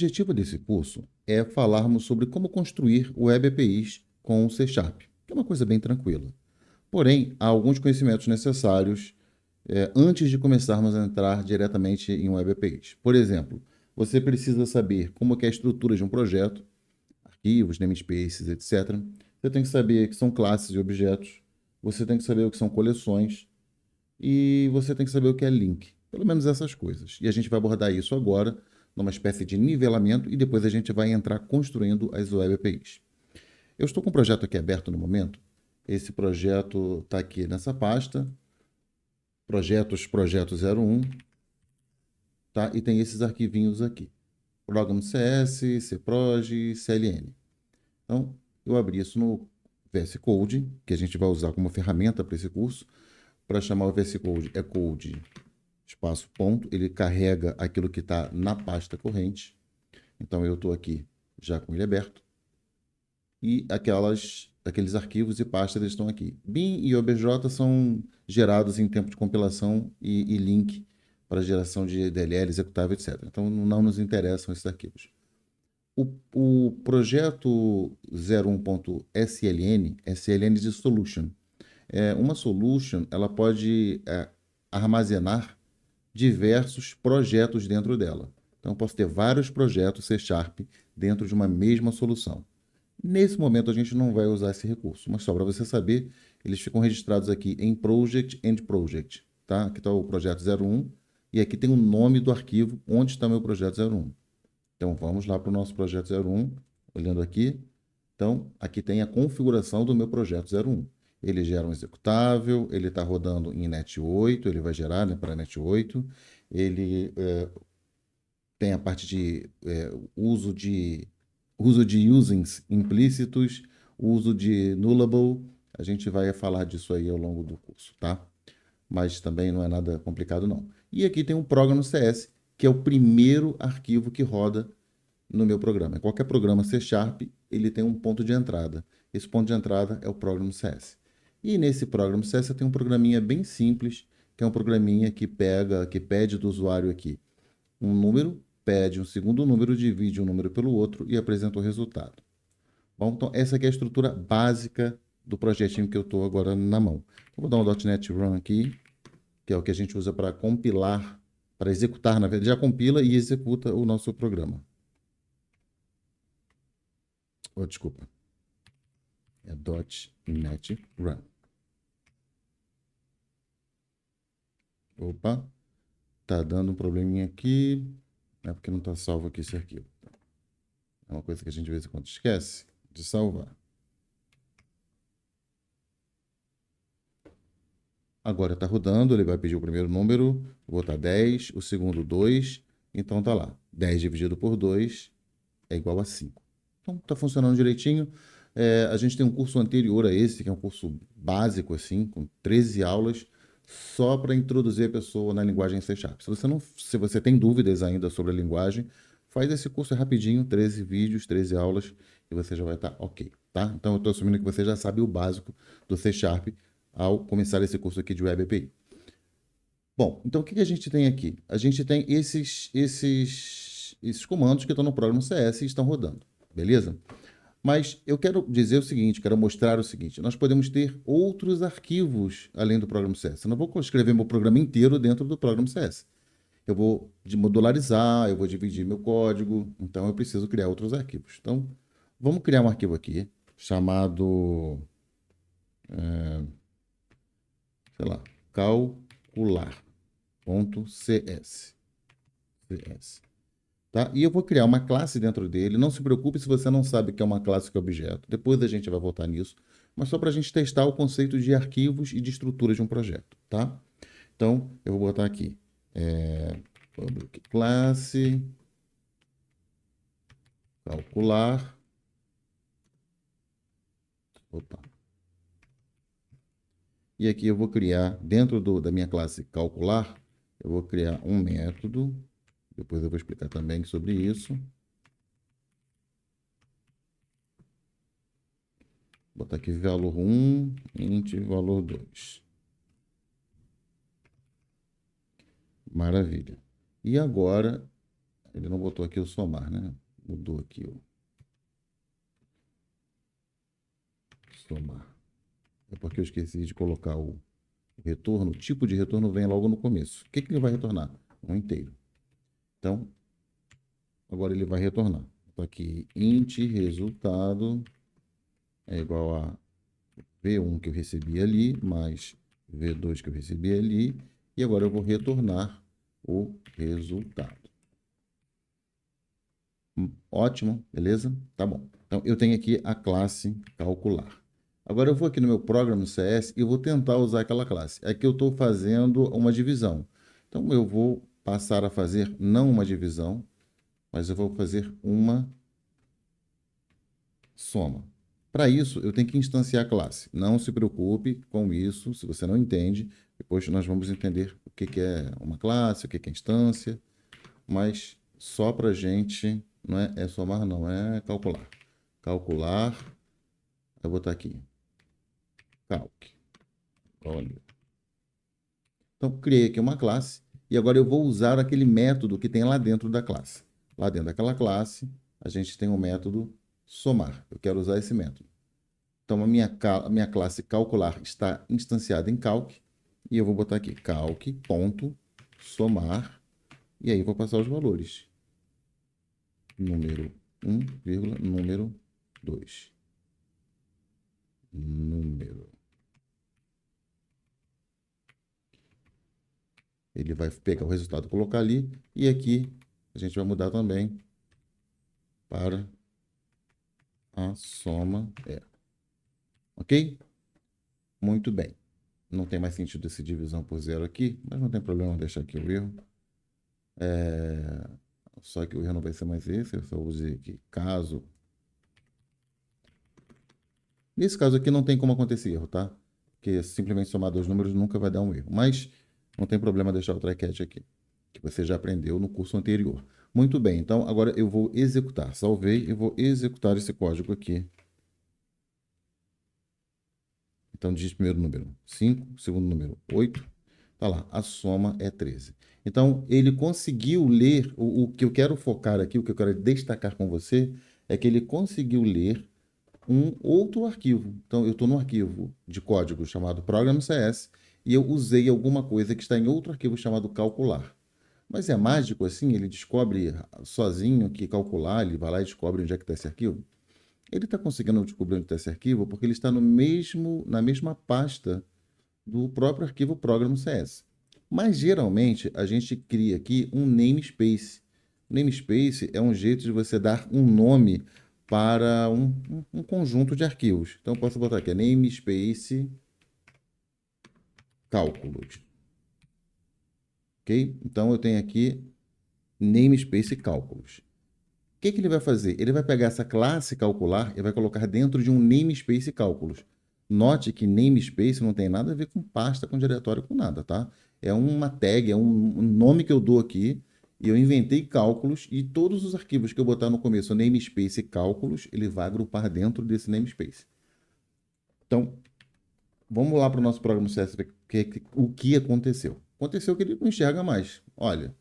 objetivo desse curso é falarmos sobre como construir web APIs com o C#, que é uma coisa bem tranquila. Porém, há alguns conhecimentos necessários antes de começarmos a entrar diretamente em web APIs. Por exemplo, você precisa saber como é a estrutura de um projeto, arquivos, namespaces, etc. Você tem que saber o que são classes e objetos, você tem que saber o que são coleções e você tem que saber o que é link. Pelo menos essas coisas. E a gente vai abordar isso agora numa espécie de nivelamento e depois a gente vai entrar construindo as web APIs. Eu estou com um projeto aqui aberto no momento. Esse projeto está aqui nessa pasta, projeto 01, tá? E tem esses arquivinhos aqui. Program CS, cproj, cln. Então, eu abri isso no VS Code, que a gente vai usar como ferramenta para esse curso. Para chamar o VS Code é code espaço ponto, ele carrega aquilo que está na pasta corrente. Então, eu estou aqui já com ele aberto. E aqueles arquivos e pastas estão aqui. Bin e obj são gerados em tempo de compilação e link para geração de DLL, executável, etc. Então, não nos interessam esses arquivos. O projeto 01.sln é CLN de Solution. Uma solution ela pode armazenar diversos projetos dentro dela. Então, eu posso ter vários projetos C# dentro de uma mesma solução. Nesse momento, a gente não vai usar esse recurso, mas só para você saber, eles ficam registrados aqui em Project and Project. Tá? Aqui está o projeto 01 e aqui tem o nome do arquivo onde está meu projeto 01. Então, vamos lá para o nosso projeto 01, olhando aqui. Então, aqui tem a configuração do meu projeto 01. Ele gera um executável, ele está rodando em net8, ele vai gerar para net8. Ele tem a parte de uso de usings implícitos, uso de nullable. A gente vai falar disso aí ao longo do curso, tá? Mas também não é nada complicado, não. E aqui tem um Program CS, que é o primeiro arquivo que roda no meu programa. Qualquer programa C#, ele tem um ponto de entrada. Esse ponto de entrada é o Program CS. E nesse Program CS tem um programinha bem simples, que é um programinha que pede do usuário aqui um número, pede um segundo número, divide um número pelo outro e apresenta o resultado. Bom, então essa aqui é a estrutura básica do projetinho que eu estou agora na mão. Eu vou dar um .NET Run aqui, que é o que a gente usa para compilar, para executar, na verdade, já compila e executa o nosso programa. Oh, desculpa. É .NET Run. Opa, tá dando um probleminha aqui. É porque não está salvo aqui esse arquivo. É uma coisa que a gente de vez em quando esquece de salvar. Agora está rodando, ele vai pedir o primeiro número, vou botar 10, o segundo 2, então tá lá. 10 dividido por 2 é igual a 5. Então está funcionando direitinho. A gente tem um curso anterior a esse, que é um curso básico, assim, com 13 aulas, só para introduzir a pessoa na linguagem C#. Se você tem dúvidas ainda sobre a linguagem, faz esse curso rapidinho, 13 vídeos, 13 aulas, e você já vai estar ok, tá? Então eu estou assumindo que você já sabe o básico do C# ao começar esse curso aqui de Web API. Bom, então o que a gente tem aqui? A gente tem esses comandos que estão no programa CS e estão rodando, beleza? Mas eu quero dizer o seguinte, quero mostrar o seguinte, nós podemos ter outros arquivos além do programa CS. Eu não vou escrever meu programa inteiro dentro do programa CS. Eu vou modularizar, eu vou dividir meu código, então eu preciso criar outros arquivos. Então, vamos criar um arquivo aqui, chamado, sei lá, calcular.cs. Tá? E eu vou criar uma classe dentro dele. Não se preocupe se você não sabe o que é uma classe que é objeto. Depois a gente vai voltar nisso. Mas só para a gente testar o conceito de arquivos e de estrutura de um projeto. Tá? Então, eu vou botar aqui. Public classe. Calcular. Opa. E aqui eu vou criar, dentro da minha classe calcular, eu vou criar um método. Depois eu vou explicar também sobre isso. Vou botar aqui valor 1, int valor 2. Maravilha. E agora, Ele não botou aqui o somar, né? Mudou aqui o somar. É porque eu esqueci de colocar o retorno. O tipo de retorno vem logo no começo. O que que ele vai retornar? Um inteiro. Então, agora ele vai retornar. Está aqui, int resultado é igual a V1 que eu recebi ali, mais V2 que eu recebi ali. E agora eu vou retornar o resultado. Ótimo, beleza? Tá bom. Então, eu tenho aqui a classe calcular. Agora, eu vou aqui no meu programa no CS e vou tentar usar aquela classe. Aqui eu estou fazendo uma divisão. Então, eu vou passar a fazer não uma divisão, mas eu vou fazer uma soma. Para isso, eu tenho que instanciar a classe. Não se preocupe com isso, se você não entende. Depois nós vamos entender o que é uma classe, o que é instância. Mas só para a gente, não é somar, não, é calcular. Calcular, eu vou botar aqui, calc. Olha. Então, criei aqui uma classe e agora eu vou usar aquele método que tem lá dentro da classe. Lá dentro daquela classe, a gente tem o método somar. Eu quero usar esse método. Então, a minha classe calcular está instanciada em calc e eu vou botar aqui calc.somar e aí vou passar os valores. Número 1, número 2. Número. Ele vai pegar o resultado e colocar ali. E aqui a gente vai mudar também para a soma é. Ok? Muito bem. Não tem mais sentido essa divisão por zero aqui, mas não tem problema deixar aqui o erro. Só que o erro não vai ser mais esse, eu só usei aqui caso. Nesse caso aqui não tem como acontecer erro, tá? Porque simplesmente somar dois números nunca vai dar um erro. Mas não tem problema deixar o try catch aqui, que você já aprendeu no curso anterior. Muito bem, então agora eu vou executar. Salvei e vou executar esse código aqui. Então, diz primeiro número 5, segundo número 8. Tá lá, a soma é 13. Então, ele conseguiu ler, o que eu quero focar aqui, o que eu quero destacar com você, é que ele conseguiu ler um outro arquivo. Então, eu estou no arquivo de código chamado Program.cs e eu usei alguma coisa que está em outro arquivo chamado calcular. Mas é mágico assim? Ele descobre sozinho que calcular, ele vai lá e descobre onde é que está esse arquivo? Ele está conseguindo descobrir onde está esse arquivo porque ele está na mesma pasta do próprio arquivo Program.cs. Mas geralmente a gente cria aqui um namespace. Namespace é um jeito de você dar um nome para um conjunto de arquivos. Então eu posso botar aqui namespace cálculos. Ok? Então eu tenho aqui namespace cálculos. O que ele vai fazer? Ele vai pegar essa classe calcular e vai colocar dentro de um namespace cálculos. Note que namespace não tem nada a ver com pasta, com diretório, com nada, tá? É uma tag, é um nome que eu dou aqui e eu inventei cálculos e todos os arquivos que eu botar no começo, namespace cálculos, ele vai agrupar dentro desse namespace. Então, vamos lá para o nosso programa CS ver o que aconteceu. Aconteceu que ele não enxerga mais. Olha,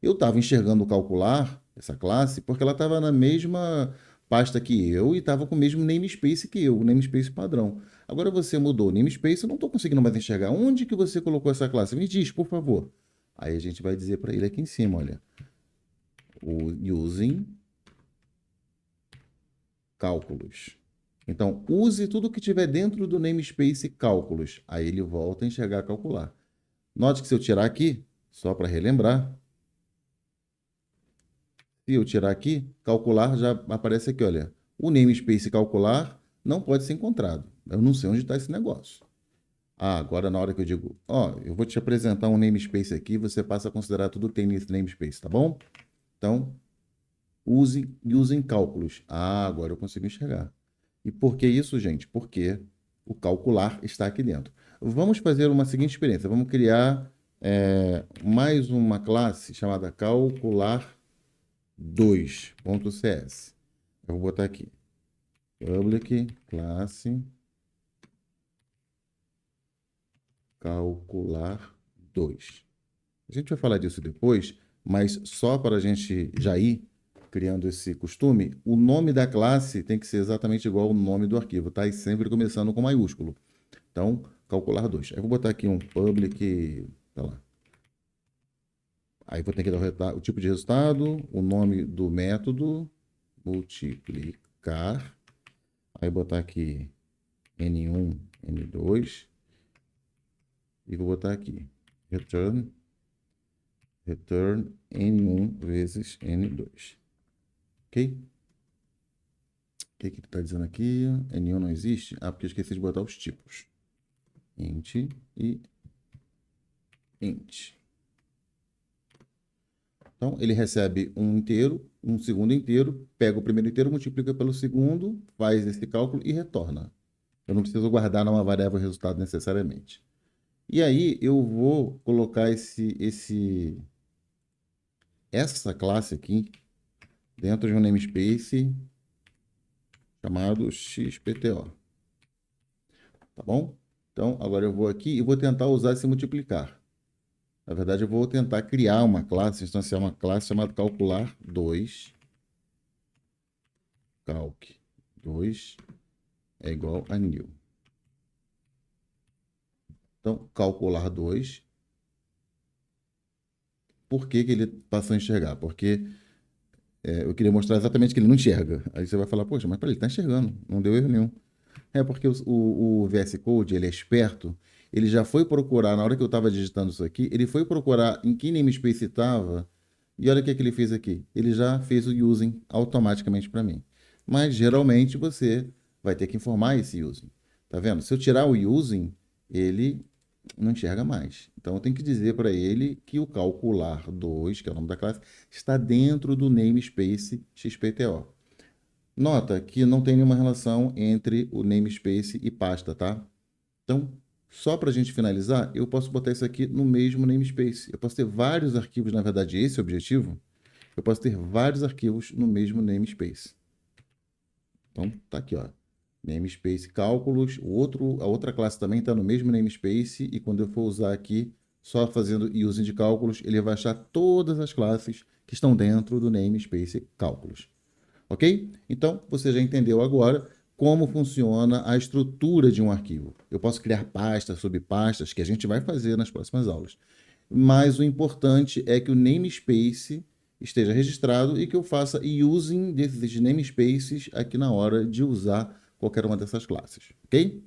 eu estava enxergando o calcular, essa classe, porque ela estava na mesma pasta que eu e estava com o mesmo namespace que eu, o namespace padrão. Agora você mudou o namespace, eu não estou conseguindo mais enxergar. Onde que você colocou essa classe? Me diz, por favor. Aí a gente vai dizer para ele aqui em cima, olha, o using cálculos. Então, use tudo que tiver dentro do namespace cálculos. Aí ele volta a enxergar calcular. Note que se eu tirar aqui, só para relembrar, se eu tirar aqui, calcular já aparece aqui, olha. O namespace calcular não pode ser encontrado. Eu não sei onde está esse negócio. Ah, agora na hora que eu digo, ó, eu vou te apresentar um namespace aqui, você passa a considerar tudo que tem nesse namespace, tá bom? Então, usem cálculos. Ah, agora eu consigo enxergar. E por que isso, gente? Porque o calcular está aqui dentro. Vamos fazer uma seguinte experiência. Vamos criar mais uma classe chamada calcular2.cs. Eu vou botar aqui public classe calcular 2. A gente vai falar disso depois, mas só para a gente já ir criando esse costume, o nome da classe tem que ser exatamente igual ao nome do arquivo, tá? E sempre começando com maiúsculo. Então, calcular 2. Aí eu vou botar aqui um public, tá lá. Aí vou ter que dar o tipo de resultado, o nome do método, multiplicar. Aí botar aqui N1, N2. E vou botar aqui return N1 vezes N2. Ok? O que ele está dizendo aqui? N1 não existe? Ah, porque eu esqueci de botar os tipos. Int e int. Então, ele recebe um inteiro, um segundo inteiro, pega o primeiro inteiro, multiplica pelo segundo, faz esse cálculo e retorna. Eu não preciso guardar numa variável o resultado necessariamente. E aí, eu vou colocar essa classe aqui dentro de um namespace chamado XPTO. Tá bom? Então, agora eu vou aqui e vou tentar usar esse multiplicar. Na verdade, eu vou tentar criar uma classe, instanciar uma classe chamada calcular2. Calc2 é igual a new. Então, calcular2. Por que ele passou a enxergar? Porque eu queria mostrar exatamente que ele não enxerga. Aí você vai falar, poxa, mas para ele está enxergando, não deu erro nenhum. É porque o VS Code, ele é esperto, ele já foi procurar, na hora que eu estava digitando isso aqui, ele foi procurar em que namespace estava, e olha o que ele fez aqui. Ele já fez o using automaticamente para mim. Mas, geralmente, você vai ter que informar esse using. Tá vendo? Se eu tirar o using, ele não enxerga mais. Então, eu tenho que dizer para ele que o calcular2, que é o nome da classe, está dentro do namespace XPTO. Nota que não tem nenhuma relação entre o namespace e pasta, tá? Então, só para a gente finalizar, eu posso botar isso aqui no mesmo namespace. Eu posso ter vários arquivos, na verdade, esse é o objetivo. Eu posso ter vários arquivos no mesmo namespace. Então, tá aqui, ó. Namespace cálculos. A outra classe também está no mesmo namespace. E quando eu for usar aqui, só fazendo using de cálculos, ele vai achar todas as classes que estão dentro do namespace cálculos. Ok? Então, você já entendeu agora como funciona a estrutura de um arquivo. Eu posso criar pastas, subpastas, que a gente vai fazer nas próximas aulas. Mas o importante é que o namespace esteja registrado e que eu faça using desses namespaces aqui na hora de usar qualquer uma dessas classes. Ok?